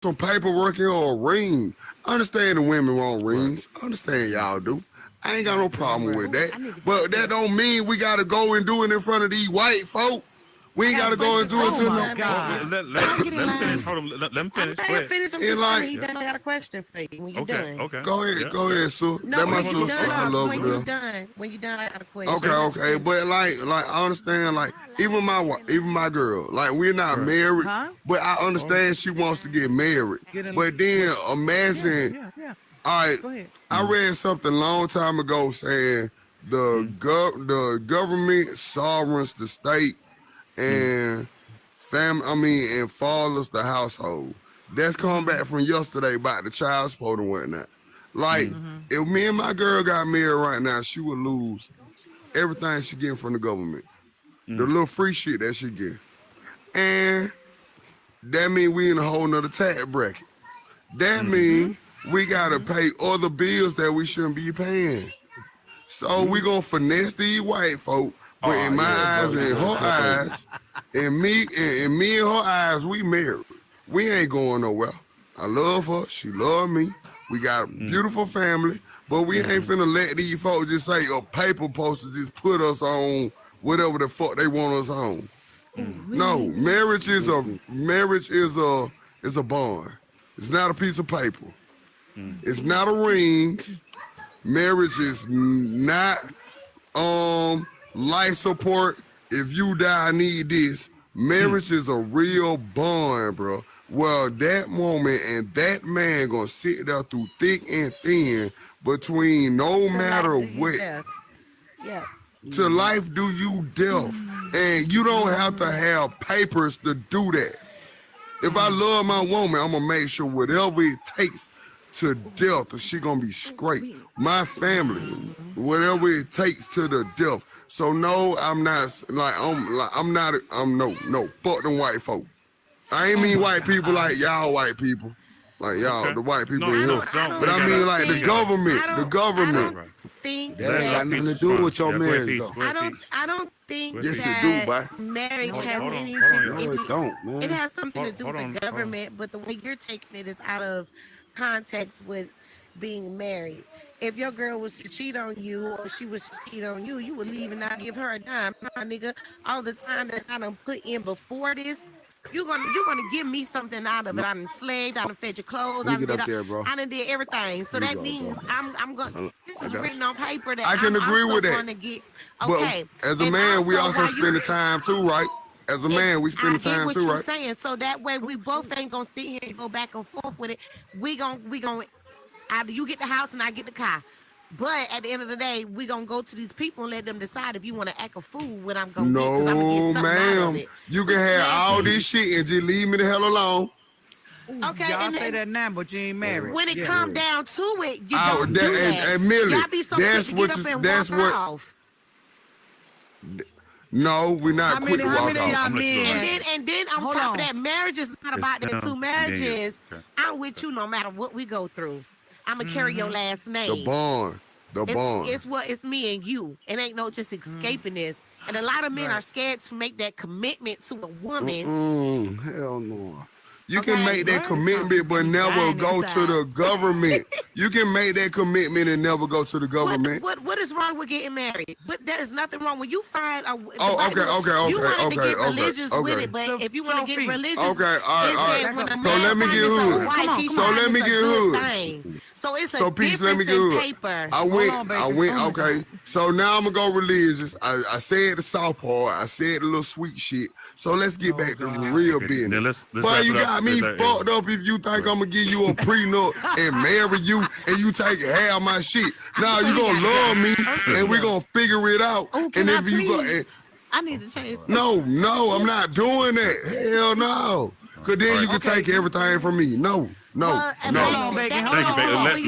some paperwork or a ring. I understand the women want rings. I understand y'all do. I ain't got no problem with that. But that don't mean we gotta go and do it in front of these white folk. We ain't gotta go and do it to Oh no. my God. Let him finish. Hold on. Let him finish. I'm finish. I'm just like- saying he done. I got a question for you when you're done. Okay. Go ahead, Sue. No, That my when sister. you I done, love when her. you done, I got a question. Okay. But like I understand, like even my girl, like we're not married, but I understand she wants to get married. But then imagine, all right, Go ahead. I read something a long time ago saying the government sovereigns the state and and fathers the household. That's coming back from yesterday about the child support and whatnot. Like, if me and my girl got married right now, she would lose everything she getting from the government. The little free shit that she get. And that mean we in a whole nother tax bracket. That mean we gotta pay other bills that we shouldn't be paying. So we gonna finesse these white folk, but in my eyes and her eyes, and me and her eyes, we married. We ain't going nowhere. I love her. She love me. We got a beautiful family, but we ain't finna let these folks just say a paper poster just put us on whatever the fuck they want us on. No, marriage is a bond. It's not a piece of paper. It's not a ring. Marriage is not life support. If you die, I need this. Marriage is a real bond, bro. Well, that woman and that man gonna sit there through thick and thin between no matter what. Yeah. To life do you death. And you don't have to have papers to do that. If I love my woman, I'm gonna make sure whatever it takes to death, she gonna be straight. My family, whatever it takes to the death. So no, I'm not no, fuck them white folk. I ain't mean white people like y'all white people. Like y'all, the white people in here. But I mean like the government. That ain't got nothing to do with your marriage, though. I don't think Yes, that it do, boy. marriage has anything. No, it don't, man. It has something to do with the government, but the way you're taking it is out of context with being married. If your girl was to cheat on you or she was to cheat on you, you would leave and not give her a dime. Nah, nigga, all the time that I done put in before this, you're gonna give me something out of it. I done slaved, I done fed your clothes, I Get up there, bro. done did everything. So that means I'm going. This is written on paper that I can agree with that. Gonna get, okay. But as a man, we also spend the time too, right? As a man, we spend the time too, right? Saying. So that way we both ain't gonna sit here and go back and forth with it. We gonna either you get the house and I get the car. But at the end of the day, we gonna go to these people and let them decide if you want to act a fool what I'm gonna get. I'm gonna get something out of it. You can have all this shit and just leave me the hell alone. Okay, y'all say that now, but you ain't married. When it come down to it, you don't do that. And Millie, y'all be so quick to get up and walk off. No, we're not quick to walk off. And then on top of that, marriage is not about that too. Marriage is I'm with you no matter what we go through. I'm gonna carry your last name. The bond. It's me and you. It ain't no just escaping this. And a lot of men are scared to make that commitment to a woman. Hell no. You can make that commitment, but never go to the government. You can make that commitment and never go to the government. What is wrong with getting married? But there's nothing wrong when you find a. Okay. You wanted to get religious with it, but if you want to get religious, all right. So let me get hood. So let me get hood. So it's a difference in paper. I went. Okay. So now I'm gonna go religious. I said the soft part. I said the little sweet shit. So let's get back to the real business. But you got me fucked up if you think I'm gonna give you a prenup and marry you and you take half my shit. Now you gonna love me and we gonna figure it out. And if you go, I need to change. No, I'm not doing that. Hell no. Cause then you can take everything from me. No. Thank you, Bacon.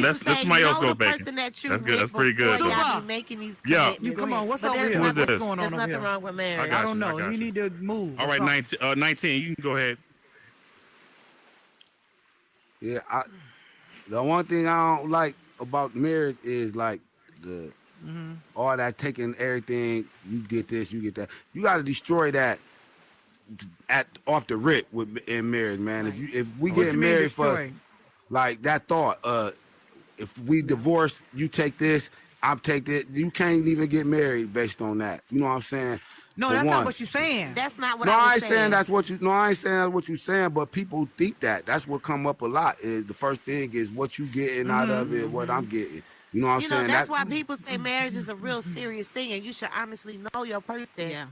Let somebody else go, Bacon. That's good. That's pretty good. Come on. What's up here? What's going on There's over nothing here? wrong with marriage. I don't know. You need to move. All right, 19. You can go ahead. Yeah, the one thing I don't like about marriage is like the all that taking everything. You get this, you get that. You got to destroy that off the rip in marriage, man. If we get married for like that thought, if we divorce, you take this, I'm take that. You can't even get married based on that. You know what I'm saying? No, that's not what she's saying. That's not what I was saying. I ain't saying that's what you. No, I ain't saying that's what you're saying. But people think that. That's what come up a lot. Is the first thing is what you getting out of it, what I'm getting. You know what I'm saying? That's why people say marriage is a real serious thing, and you should honestly know your person. Yeah.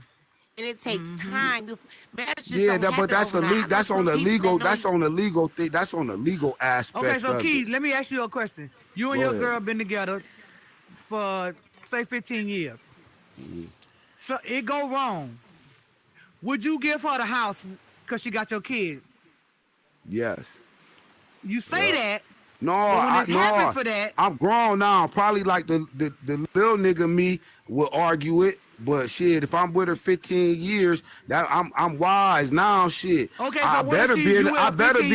And it takes time. Marriage just but that's that's on the legal. That's on the legal thing. That's on the legal aspect. Okay, so Key, let me ask you a question. You and your girl been together for say 15 years. So it go wrong. Would you give her the house because she got your kids? Yes. You say that. No, when it's happened for that. I'm grown now. Probably like the little nigga me will argue it. But shit, if I'm with her 15 years, that I'm wise now. Shit. Okay, so I better be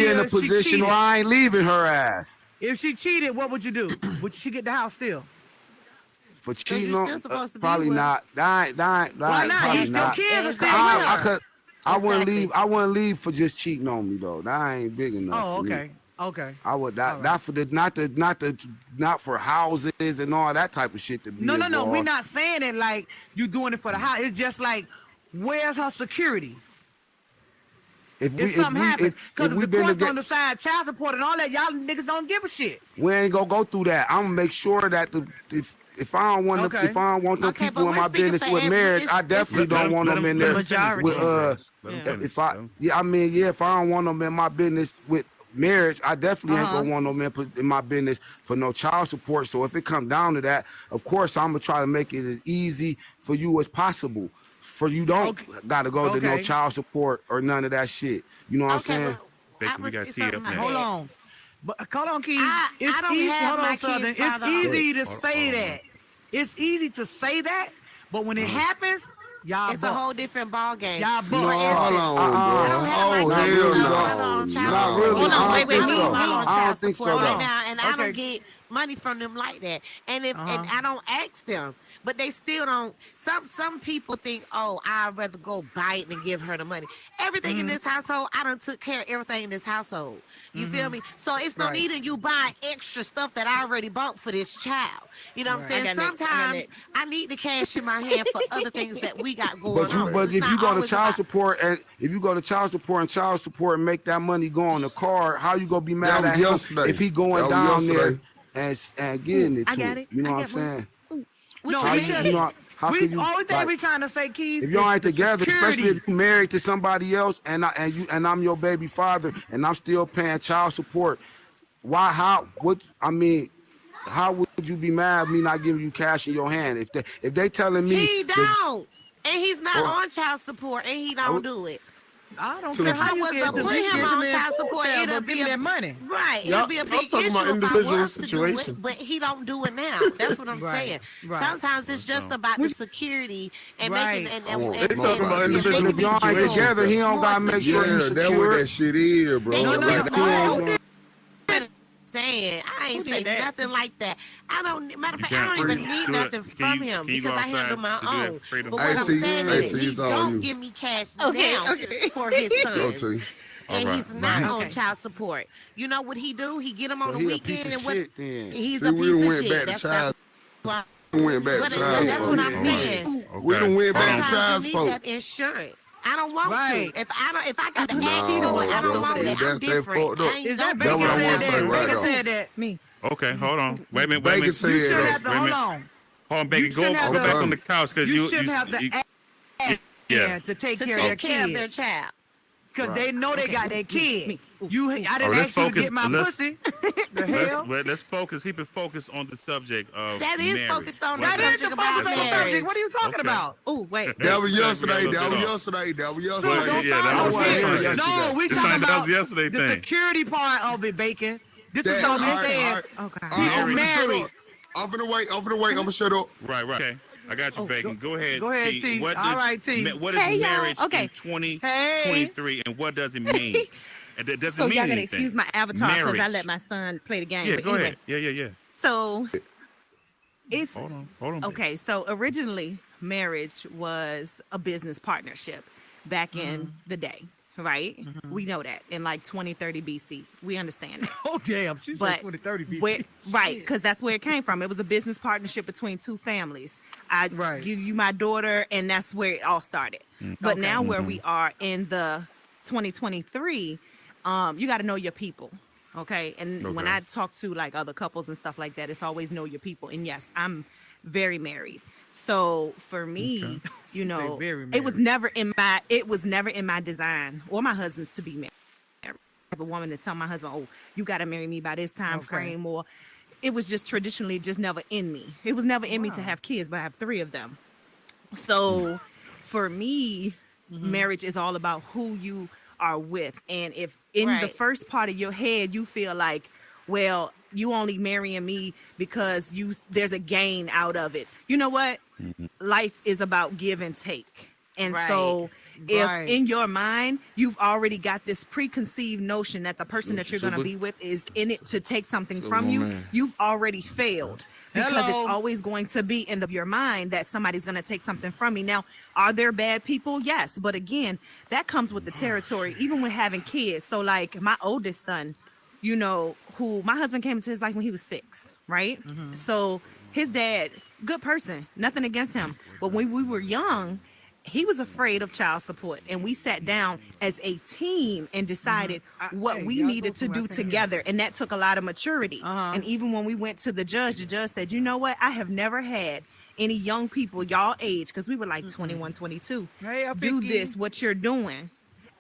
in a position where I ain't leaving her ass. If she cheated, what would you do? Would she get the house still? For cheating on, probably not. Why not? Probably not. Your kids are still I wouldn't leave for just cheating on me though. That ain't big enough. Oh, okay. For me. Okay. I would not for houses and all that type of shit to be. No. We're not saying it like you doing it for the house. It's just like, where's her security? If something happens, because if the court's gonna decide child support and all that, y'all niggas don't give a shit. We ain't gonna go through that. I'm gonna make sure that if I don't want them people in my business with marriage, I definitely don't want them in there with if I don't want them in my business with marriage, I definitely ain't gonna want them in my business for no child support. So if it come down to that, of course I'm gonna try to make it as easy for you as possible. For you don't gotta go to no child support or none of that shit. You know what I'm saying? We got teed up now. Hold on. But hold on, Keith. It's easy. Hold on, Southern. It's easy to say that. It's easy to say that, but when it happens, y'all it's a whole different ball game. Y'all book. Hold on, bro. Hell no. Not really. I don't think so. Right now, and I don't get money from them like that. And if and I don't ask them, but they still don't. Some people think, oh, I'd rather go buy it than give her the money. Everything in this household, I done took care of everything in this household. You feel me? So it's no need in you buying extra stuff that I already bought for this child. You know what I'm saying? Sometimes I need the cash in my hand for other things that we got going on. But if you go to child support and child support and make that money go on the card, how you gonna be mad at him if he going down there and getting it to it? You know what I'm saying? No, only thing we trying to say, Keys. If y'all ain't together, especially if you married to somebody else, and I'm your baby father, and I'm still paying child support, how would you be mad at me not giving you cash in your hand if they telling me he don't, and he's not on child support, and he don't do it. I don't care how you get put him on child support. It'll be that money, right? It'll be a big issue if I was to do it, but he don't do it now. That's what I'm saying. Sometimes it's just about the security and making and talking about individual if y'all ain't together, he don't gotta make sure you secure. That's what that shit is, bro. I ain't saying nothing like that. Matter of fact, I don't even need nothing from him because I handle my own. But what I'm saying is, he don't give me cash now for his sons. And he's not on child support. You know what he do? He get him on the weekend and what? He's a piece of shit. That's went back to child that's what I'm saying. We done went back to child support. support. That insurance. I don't want to. If I got to ask for it, I don't want it. I'm different. Is that Bacon said that? Me. Okay, hold on. Wait a minute. Bacon said that. Hold on. Hold on, Bacon. Go back on the couch because you shouldn't have to ask to take care of their child. Because they know they got their kid. I didn't ask you to get my pussy. The hell? Let's focus. Keep it focused on the subject of that is marriage. Focused on that is the focus on the subject. What are you talking about? Oh, wait. That was yesterday. That was yesterday. No, we talking about the security part of it, Bacon. This is what I'm saying. Okay. He's married. I'm finna wait. I'm gonna shut up. Right. Okay. I got you, Bacon. Go ahead, T. All right, T. What is marriage in 2023, and what does it mean? And that doesn't mean y'all gotta anything. excuse my avatar because I let my son play the game. Yeah, but go anyway. ahead. Yeah. So it's hold on. Okay, so originally marriage was a business partnership. back in the day, right? We know that in like 2030 BC. We understand that. Oh, damn. She said 2030 BC. Right, because that's where it came from. It was a business partnership between two families. I give you my daughter, and that's where it all started. But now where we are in the 2023, you got to know your people. Okay. And when I talk to like other couples and stuff like that, it's always know your people. And yes, I'm very married. So for me, you know, it was never in my design or my husband's to be married. I have a woman to tell my husband, oh, you got to marry me by this time frame, or it was just traditionally just never in me. It was never in me to have kids, but I have 3 of them. So for me, marriage is all about who you are with. And if in the first part of your head you feel like, well, you only marrying me because there's a gain out of it. You know what? Life is about give and take. And so if in your mind you've already got this preconceived notion that the person that you're going to be with is in it to take something from you, you've already failed. Because it's always going to be in your mind that somebody's going to take something from me. Now, are there bad people? Yes. But again, that comes with the territory, even with having kids. So like my oldest son, you know, who my husband came into his life when he was 6, right? So his dad, good person, nothing against him. But when we were young, he was afraid of child support. And we sat down as a team and decided what we needed to do together. And that took a lot of maturity. And even when we went to the judge said, you know what? I have never had any young people y'all age, because we were like 21, 22, do this, what you're doing,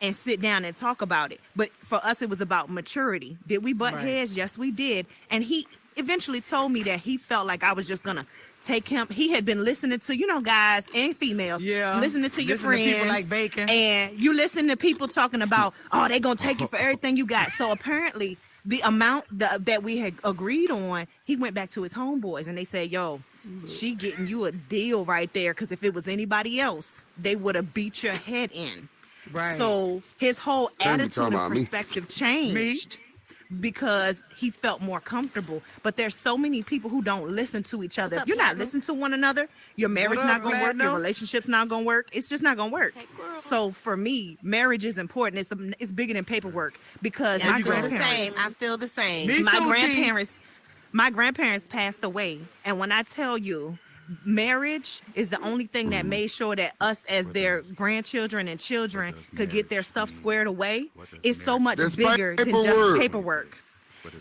and sit down and talk about it. But for us, it was about maturity. Did we butt heads? Yes, we did. And he eventually told me that he felt like I was just going to take him. He had been listening to, you know, guys and females, listening to your friends, to people like Bacon, and you listen to people talking about, oh, they gonna take you for everything you got. So apparently, the amount that we had agreed on, he went back to his homeboys and they said, "Yo, she getting you a deal right there, because if it was anybody else, they would have beat your head in." Right. So his whole attitude and perspective changed. Because he felt more comfortable. But there's so many people who don't listen to each other. If you're not listening to one another, your marriage not going to work, your relationship's not going to work. It's just not going to work. So for me, marriage is important. It's bigger than paperwork, because my grandparents, I feel the same. My grandparents passed away. And when I tell you, marriage is the only thing that made sure that us as their grandchildren and children could get their stuff squared away. It's so much bigger than just paperwork.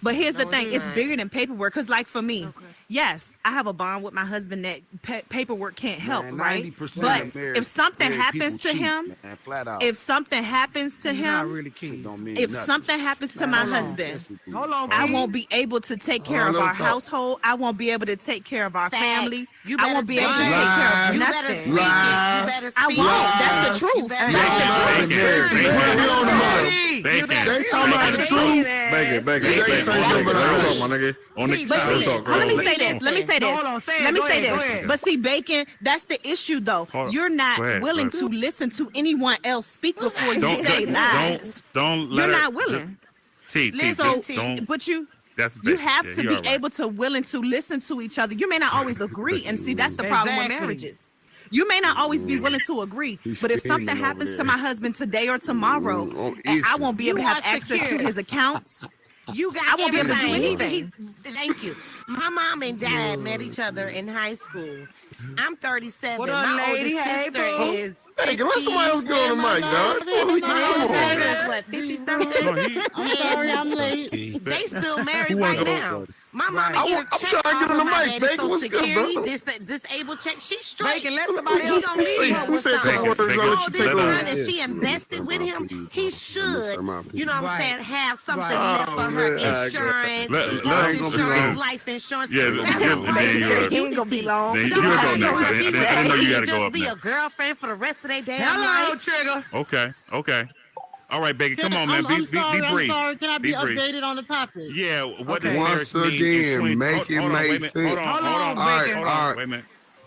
But here's the thing, it's bigger than paperwork. Because like for me, yes, I have a bond with my husband that paperwork can't help, right? But if something happens to him, if something happens to my husband, I won't be able to take care of our household. I won't be able to take care of our family. I won't be able to take care of nothing. I won't. That's the truth. They talking about the truth. Let me say this. But see, Bacon, that's the issue, though. You're not willing to listen to anyone else speak before you say lies. You're not willing. But you have to be able to willing to listen to each other. You may not always agree, and see, that's the problem with marriages. You may not always be willing to agree, but if something happens to my husband today or tomorrow, I won't be able to have access to his accounts. I won't be able to do anything. Thank you. My mom and dad met each other in high school. I'm 37. My oldest sister is 50. Hey, let somebody else get on the mic, dog. My oldest sister is what, 50 something? I'm sorry, I'm late. They still married right now. My mama I'm trying to get on the mic, Bacon. What's good, bro? Disabled check. She's straight. Bacon, let somebody else Who said all this time that she invested with him, he should, you know what I'm saying, have something left for her insurance, life insurance. Yeah, he ain't gonna be long. I didn't know you gotta go up. Be a girlfriend for the rest of their damn life. Hello, Trigger. Okay. All right, Bacon, come on, man. Be brief. I'm sorry. Can I be updated on the topic? Yeah. What does once marriage again, mean? make it make sense. Hold on.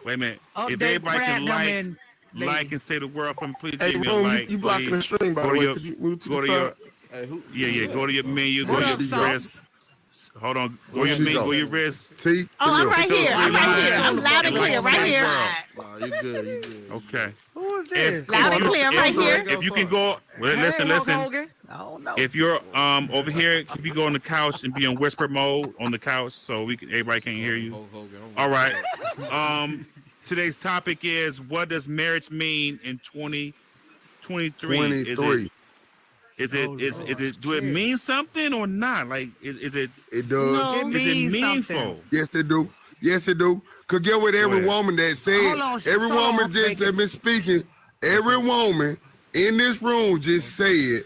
Wait a minute. If everybody can like and say the word for me, please give me a like. You blocking the stream, by the way. Go to your go to your menu, go to your wrist. Hold on. Go to your menu, go to your wrist. I'm right here. I'm loud and clear, right here. You good. Okay. Who is this? Loud and clear right here. If you can go, listen. I don't know. If you're over here, if you go on the couch and be on whisper mode on the couch, so everybody can hear you. All right. Today's topic is, what does marriage mean in 2023? Is it do it mean something or not? Like is it? It does. No, Is it meaningful? something. Yes, they do. Yes, it do. Cause get with every woman that said, every woman just that been speaking, every woman in this room just said,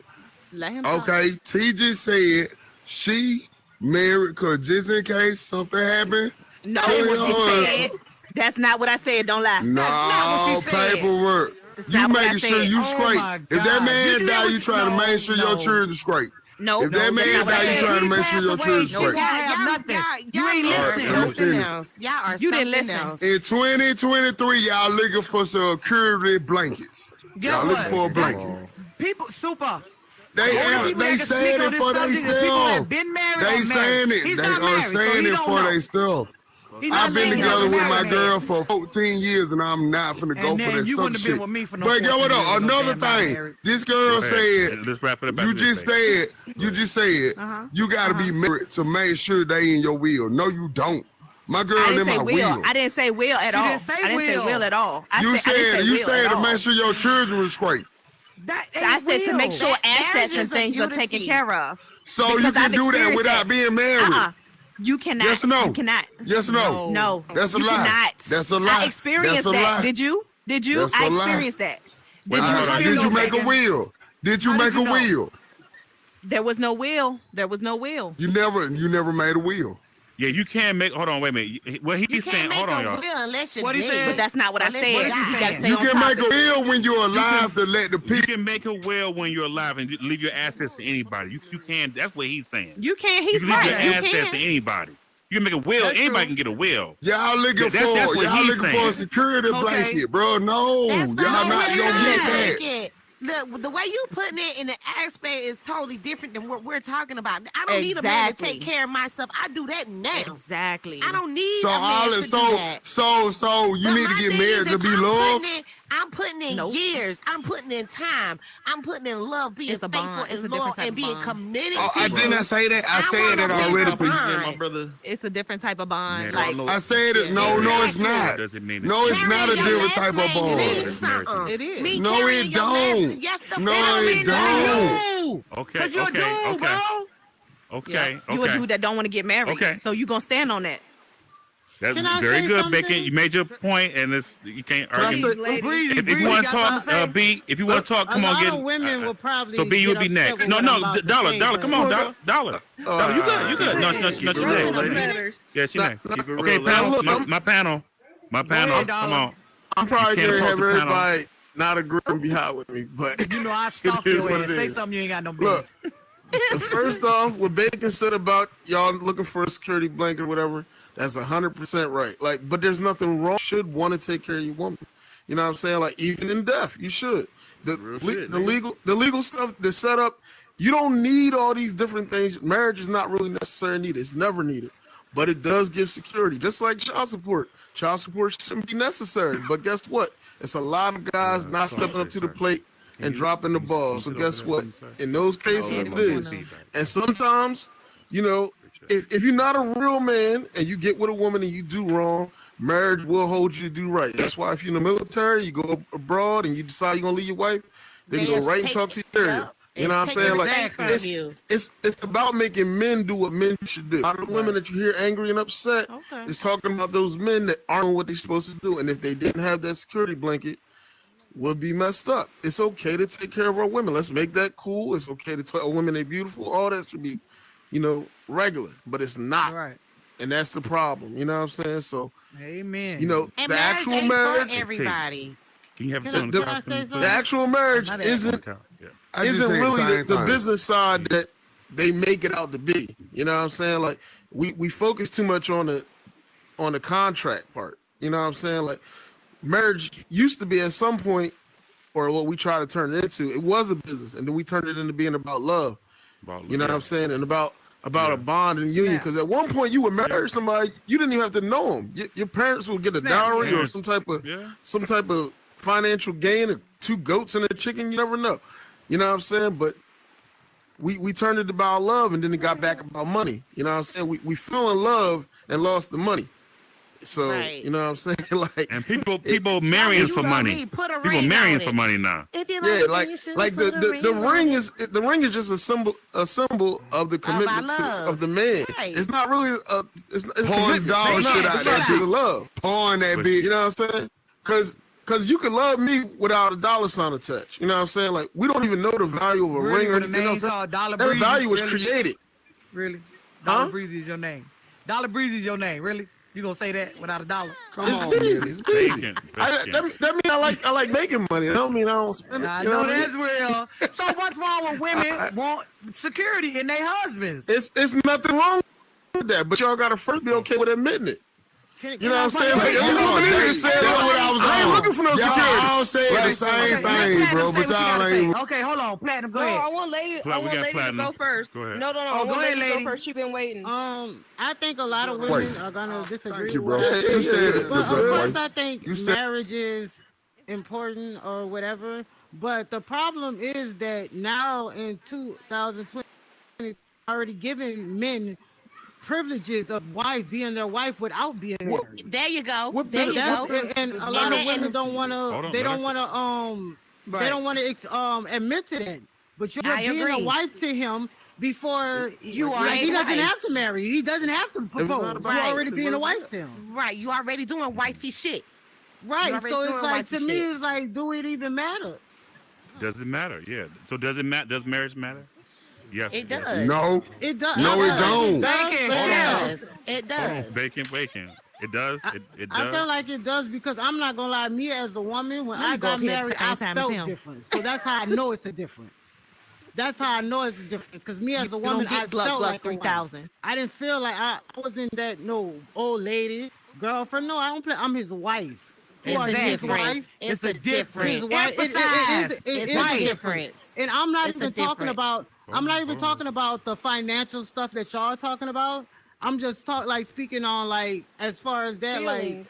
okay, T just said she married cause just in case something happened. No, what she said. That's not what I said. Don't lie. No, that's not what she said. paperwork. You making sure you straight. If that man die, you trying to make sure your children straight. No. If that man die, you trying to make sure your children straight. You ain't listening. Y'all are you didn't listen. Else. In 2023, y'all looking for some security blankets. Y'all looking for a blanket. People, super. They saying it for they stuff. They saying it. They are saying it for they stuff. I've been together with my girl for 14 years, and I'm not finna go for that some shit. But yo, what up? Another thing, this girl said, let's wrap it up. you just said, you gotta be married to make sure they in your will. No, you don't. My girl in my will. I didn't say will at all. I didn't say will at all. You said to make sure your children was straight. I said to make sure assets and things are taken care of. So you can do that without being married. You cannot. Yes or no? You cannot. Yes or no? No. That's a you lie. Cannot. That's a lie. I experienced that. Did you? That's I experienced that. Did you make a will? Did you make a will? There was no will. There was no will. You never made a will. Yeah, you can't make. Hold on, wait a minute. What he's saying? Hold on, y'all. What he said? But that's not what I said. You can make a will when you're alive to let the people. You can make a will when you're alive and leave your assets to anybody. You can. That's what he's saying. You can't. He's you can leave right. your assets to anybody. You can make a will. That's anybody true. can get a will. Y'all looking for a security blanket, bro. No, y'all not gonna get that. The way you putting it in the aspect is totally different than what we're talking about. I don't need a man to take care of myself. I do that now. Exactly. I don't need a man to do that. So you need to get married to be loved. I'm putting in years. I'm putting in time. I'm putting in love, being faithful and loyal, and being committed. I didn't say that. I said that already. My brother. It's a different type of bond. Like I said it. No, it's not. No, it's not a different type of bond. It is. No, it don't. No, it don't. Okay. You a dude that don't want to get married. Okay. So you gonna stand on that. That's very good, something? Bacon. You made your point, and you can't argue. If you want to talk, B, if you want to talk, come on, get. Women will probably. So B, you would be next. No, Dollar, come on, Dollar. You good? No, she's next. Yeah, she next. Okay, panel, my panel, come on. I'm probably gonna have everybody not agreeing behind with me, but you know I stalk your ass. Say something you ain't got no business. Look, first off, what Bacon said about y'all looking for a security blanket or whatever. That's 100% right. Like, but there's nothing wrong. You should want to take care of your woman. You know what I'm saying? Like, even in death, you should. The legal stuff, the setup, you don't need all these different things. Marriage is not really necessary needed. It's never needed. But it does give security. Just like child support. Child support shouldn't be necessary. But guess what? It's a lot of guys not stepping up to the plate and dropping the ball. So guess what? In those cases, it is. And sometimes, you know, if you're not a real man and you get with a woman and you do wrong, marriage will hold you to do right. That's why if you're in the military, you go abroad and you decide you're gonna leave your wife, they can go right and talk to you there. You know what I'm saying? Like it's about making men do what men should do. A lot of the women that you hear angry and upset is talking about those men that aren't doing what they're supposed to do. And if they didn't have that security blanket, would be messed up. It's okay to take care of our women. Let's make that cool. It's okay to tell women they're beautiful. All that should be, you know, regular, but it's not. Right. And that's the problem. You know what I'm saying? So, amen. You know, and the actual marriage. Everybody. Can you have the actual marriage isn't really the business side that they make it out to be. You know what I'm saying? Like we focus too much on the contract part. You know what I'm saying? Like marriage used to be at some point, or what we try to turn it into, it was a business, and then we turned it into being about love. You know what I'm saying? And about a bond and union. Because at one point you would marry somebody, you didn't even have to know them. Your parents would get a dowry or some type of financial gain of 2 goats and a chicken. You never know. You know what I'm saying? But we turned it about love, and then it got back about money. You know what I'm saying? We fell in love and lost the money. So you know what I'm saying? Like, and people marrying for money. People marrying for money now. If you like the ring is just a symbol of the commitment of the man. Right. It's not really it's pouring dog shit out there. It's love. Pouring that bitch. You know what I'm saying? Because you can love me without a dollar sign attached. You know what I'm saying? Like, we don't even know the value of a ring or anything else. That value was created. Really? Dollar Breezy is your name. Dollar Breezy is your name. Really? You gonna say that without a dollar? Come on, it's basic. That means I like making money. That don't mean I don't spend it. I know that's real. So what's wrong with women want security in their husbands? It's nothing wrong with that, but y'all gotta first be okay with admitting it. You know what I'm saying? Like, I ain't looking for no security. Y'all all saying the same thing, bro, but y'all ain't. Okay, hold on, Platinum, go ahead. I want lady to go first. Go ahead. No, I want lady to go first. She been waiting. I think a lot of women are gonna disagree. Thank you, bro. You said it. But of course, I think marriage is important or whatever. But the problem is that now in 2020, already giving men privileges of being their wife without being married. There you go. And a lot of women don't want to. They don't want to. They don't want to admit to that. But you're being a wife to him before you are. He doesn't have to marry. He doesn't have to propose. You're already being a wife to him. Right. You already doing wifey shit. Right. So it's like, to me, it's like, do it even matter? Does it matter? Yeah. So does it matter? Does marriage matter? Yes. It does. No. It does. No, it don't. It does. Bacon. It does. It does. I feel like it does, because I'm not gonna lie. Me as a woman, when I got married, I felt different. So that's how I know it's a difference. That's how I know it's a difference. Because me as a woman, I felt like 3,000. I didn't feel like I wasn't that old lady girlfriend. No, I don't play. I'm his wife. It's a difference. It's a difference. It's a difference. And I'm not even talking about. I'm not even talking about the financial stuff that y'all are talking about. I'm just speaking on, like, as far as that, feelings.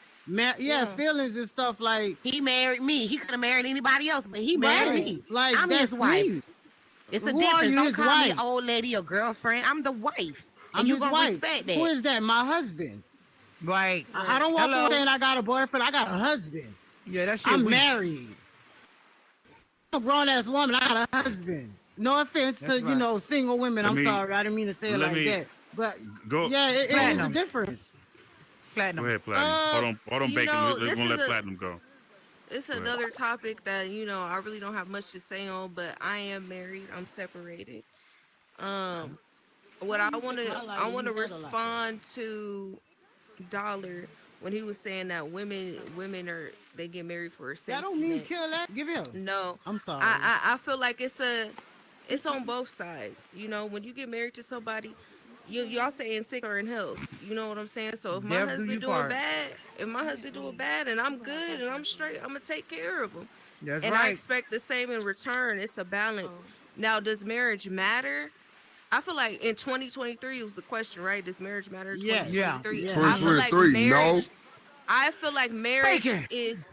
Feelings and stuff. Like, he married me. He could have married anybody else, but he married me. Like, I'm his wife. Me. It's a difference. Don't call me old lady or girlfriend. I'm the wife. And you gonna respect that. Who is that? My husband. Right. I don't walk around saying I got a boyfriend. I got a husband. Yeah, that's shit. I'm married. I'm a grown-ass woman. I got a husband. No offense to, single women. I'm sorry. I didn't mean to say it like that. But, it is a difference. Platinum. Go ahead, Platinum. Hold on, Bacon. We're going to let Platinum go. It's another topic that, I really don't have much to say on, but I am married. I'm separated. What I want to respond to Dollar when he was saying that women they get married for a safety net. That don't mean kill that. Give him. No. I'm sorry. I feel like it's on both sides. When you get married to somebody, y'all say in sick or in health. You know what I'm saying? So if my husband doing bad and I'm good and I'm straight, I'm gonna take care of him. That's and right. I expect the same in return. It's a balance. Now, does marriage matter? I feel like in 2023 was the question, right? Does marriage matter? 2023. Yeah. 2023, I feel like marriage is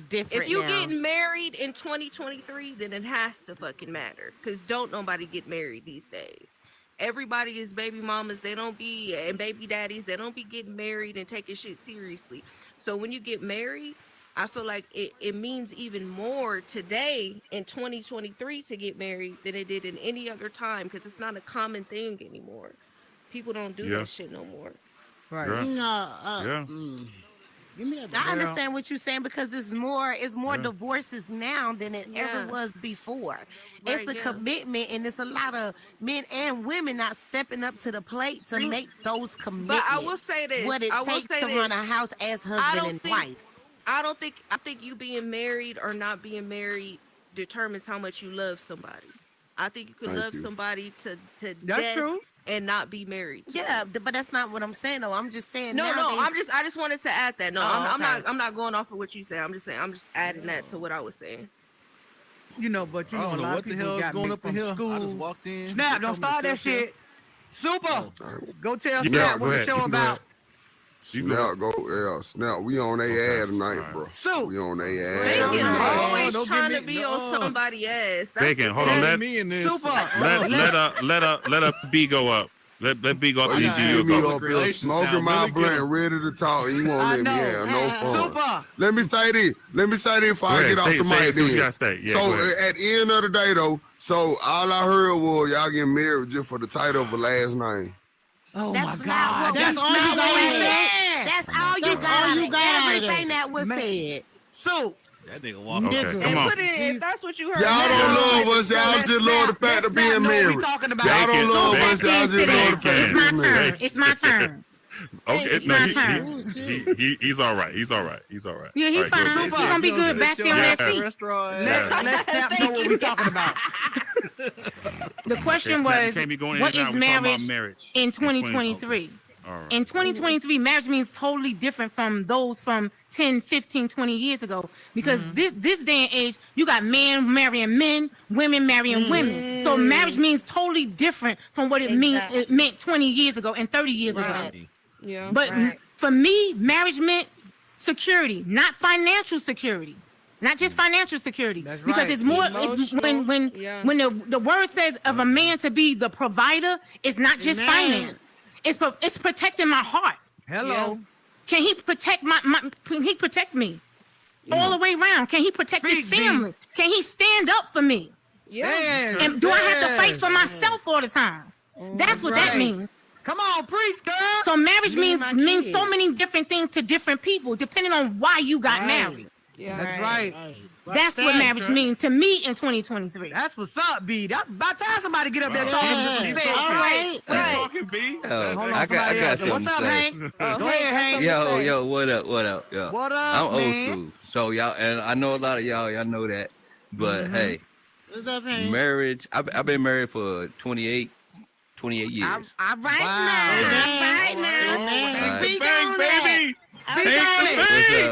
different. If you getting married in 2023, then it has to fucking matter. Because don't nobody get married these days. Everybody is baby mamas. And baby daddies. They don't be getting married and taking shit seriously. So when you get married, I feel like it means even more today in 2023 to get married than it did in any other time, because it's not a common thing anymore. People don't do that shit no more. Right. Give me that. I understand what you're saying, because it's more divorces now than it ever was before. It's a commitment, and it's a lot of men and women not stepping up to the plate to make those commitments. But I will say this. What it takes to run a house as husband and wife. I think you being married or not being married determines how much you love somebody. I think you can love somebody to death true. And not be married. Yeah, but that's not what I'm saying though. I'm just saying. I just wanted to add that. No, I'm not going off of what you say. I'm just adding that to what I was saying. But a lot of people got going up in here. School. I just walked in. Snap, don't start that shit. Super. Go tell Snap what the show about. Snap. We on their ass tonight, bro. So we on their ass. Bacon always trying to be on somebody's ass. Bacon, hold on. Let B go up. Let B go up. You see me up here smoking my blunt, ready to talk, and you won't let me have no fun. Let me say this before I get off the mic then. So at the end of the day, though, so all I heard was y'all getting married just for the title of a last name. Oh my God! That's all you got. That's all you got. Everything that was said. So that nigga walk. Okay, come on. If that's what you heard. Y'all don't love us. Y'all just love the fact of being married. Y'all don't love us. Y'all just love the fact of being married. It's my turn. Okay, no, he's all right. He's all right. Yeah, he's fine. He's gonna be good back there on that seat. Let's Snap know what we're talking about. The question was, what is marriage in 2023? Right. In 2023, marriage means totally different from those from 10, 15, 20 years ago. Because this day and age, you got men marrying men, women marrying women. So marriage means totally different from what it meant 20 years ago and 30 years ago. Yeah. But for me, marriage meant security, not financial security. Not just financial security. That's because right. It's more when the word says of a man to be the provider, it's not just finance. It's protecting my heart. Hello. Can he protect can he protect me all the way around? Can he protect his family? Can he stand up for me? Yeah. And do I have to fight for myself all the time? That's what that means. Come on, preach, girl. So marriage means so many different things to different people, depending on why you got married. Yeah, that's right. That's what marriage means to me in 2023. That's what's up, B. By the time somebody get up there talking, right. Talking, B. I got something to say. Go ahead, Hank. Yo, what up? Yo. What up, I'm man? old school, so y'all, and I know a lot of y'all know that. But hey, What's up, Hank? marriage. I've been married for 28 years. All right now. Baby.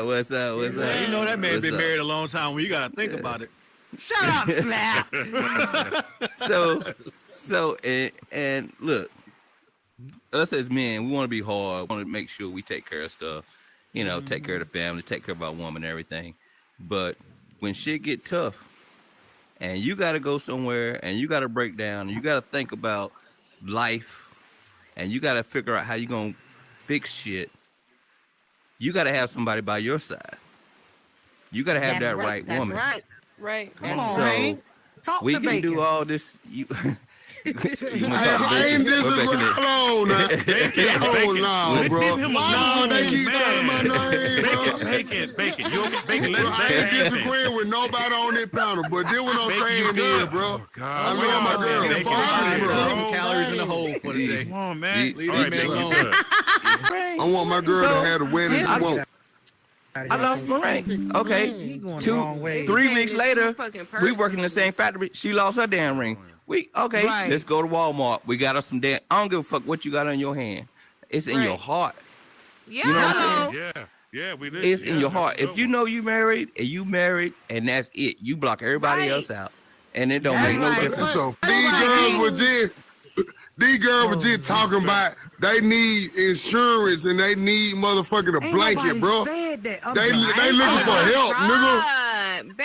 What's up? You know that man been married a long time when you gotta think about it. Shut up, Snap. So and look, us as men, we want to be hard. We want to make sure we take care of stuff. You know, take care of the family, take care of our woman, and everything. But when shit get tough, and you got to go somewhere, and you got to break down, and you got to think about life, and you got to figure out how you gonna fix shit. You got to have somebody by your side. You got to have that right woman. Right. Come on, so Hank. Talk we to can Bacon. do all this. I ain't disagree. Hold on now. Hold on, bro. No, they keep calling my name, bro. Bacon. I ain't disagreeing with nobody on this panel, but then what I'm saying is, bro, I love my girl. Some calories in the hole for the day. Come on, man. Leave that man alone. I want my girl to have the wedding she wants. I lost my ring. Okay, 3 weeks later, we working in the same factory. She lost her damn ring. Let's go to Walmart. We got us some damn. I don't give a fuck what you got on your hand. It's in your heart. Yeah. You know what I'm saying? Yeah. It's in your heart. If you know you married, and that's it. You block everybody else out, and it don't make no difference. These girls were just talking about they need insurance and they need motherfucking a blanket, bro. They looking for help, nigga.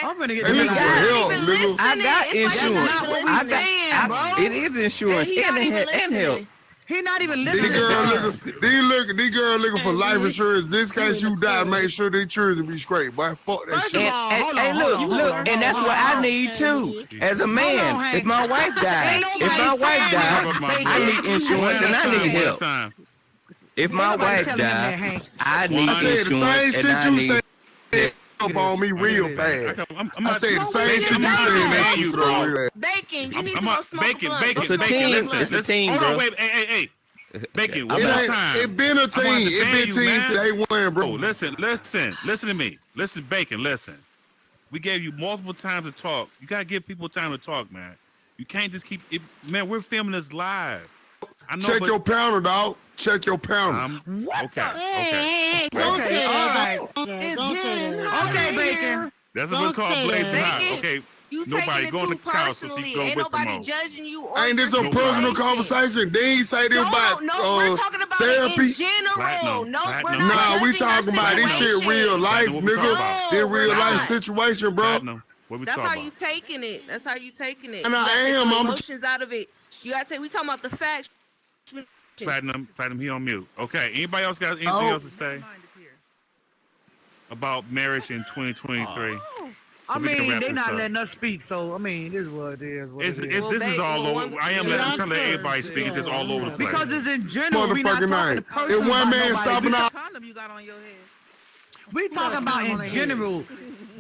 I'm gonna get They looking for help, nigga. I got insurance. It is insurance and help. He not even listening. These girls looking for life insurance. This case you die, make sure their children be straight. Boy, fuck that shit. Hey, look, and that's what I need too. As a man, if my wife died, I need insurance and I need help. If my wife died, I need insurance and I need help. Up on me real fast. I said the same shit you said. Bacon, you need to go smoke Bacon. It's a team, Hold bro. on, wait, hey. Bacon, one more time. It been a team. It been teams day one, bro. Listen to me. Listen, Bacon, listen. We gave you multiple times to talk. You gotta give people time to talk, man. You can't just keep it. Man, we're filming this live. I know, Check your pounder, dog. Check your pounder. Okay. All right. It's getting. Okay, Bacon. That's what it's called, Blazin. Okay. You Nobody taking it go on too the couch so personally. you go Ain't whisper nobody mode. judging you. Or Ain't this a your personal situation. conversation? They ain't say this about we're talking about therapy. it in general. Platinum, No, we're platinum. not. Nah, we judging your talking about this shit situation. real life, Platinum, what we talking nigga. about? This we're real life not. situation, bro. Platinum. What we That's talking how about? you taking it. That's how you taking it. And You I gotta take am. the I'm emotions out of it. You gotta say we talking about the facts. Platinum, he on mute. Okay. Anybody else got anything else to say about marriage in 2023? I mean, they not letting us speak, so I mean, this is what it is. This is all over. I am letting trying to let everybody speak. It's just all over the place. Because it's in general. We not Motherfucking talking name. personal If one about man nobody. stopping out, Condom you got on your head. We talking about in general.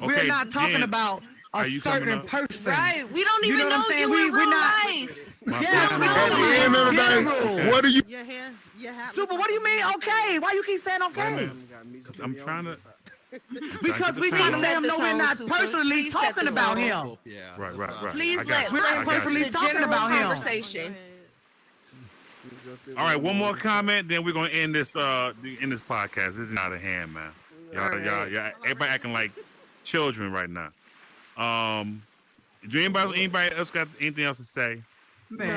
We're Okay, not talking Jen, about a are you coming certain up? person. Right. We don't even know what know I'm saying? you in We're real not. life. Yes, we at talking the end of the about in day, general. what do you? Your hair Super, what do you mean? Okay, why you keep saying okay? I'm trying to. Because we trying to let him know we're not personally Please set talking the about tone. him. Yeah. Right. Please I got let you. I We're got personally you. the talking general about him. conversation. All right, one more comment, then we're gonna end this podcast. This is out of hand, man. Y'all, everybody acting like children right now. Do anybody else got anything else to say? Man.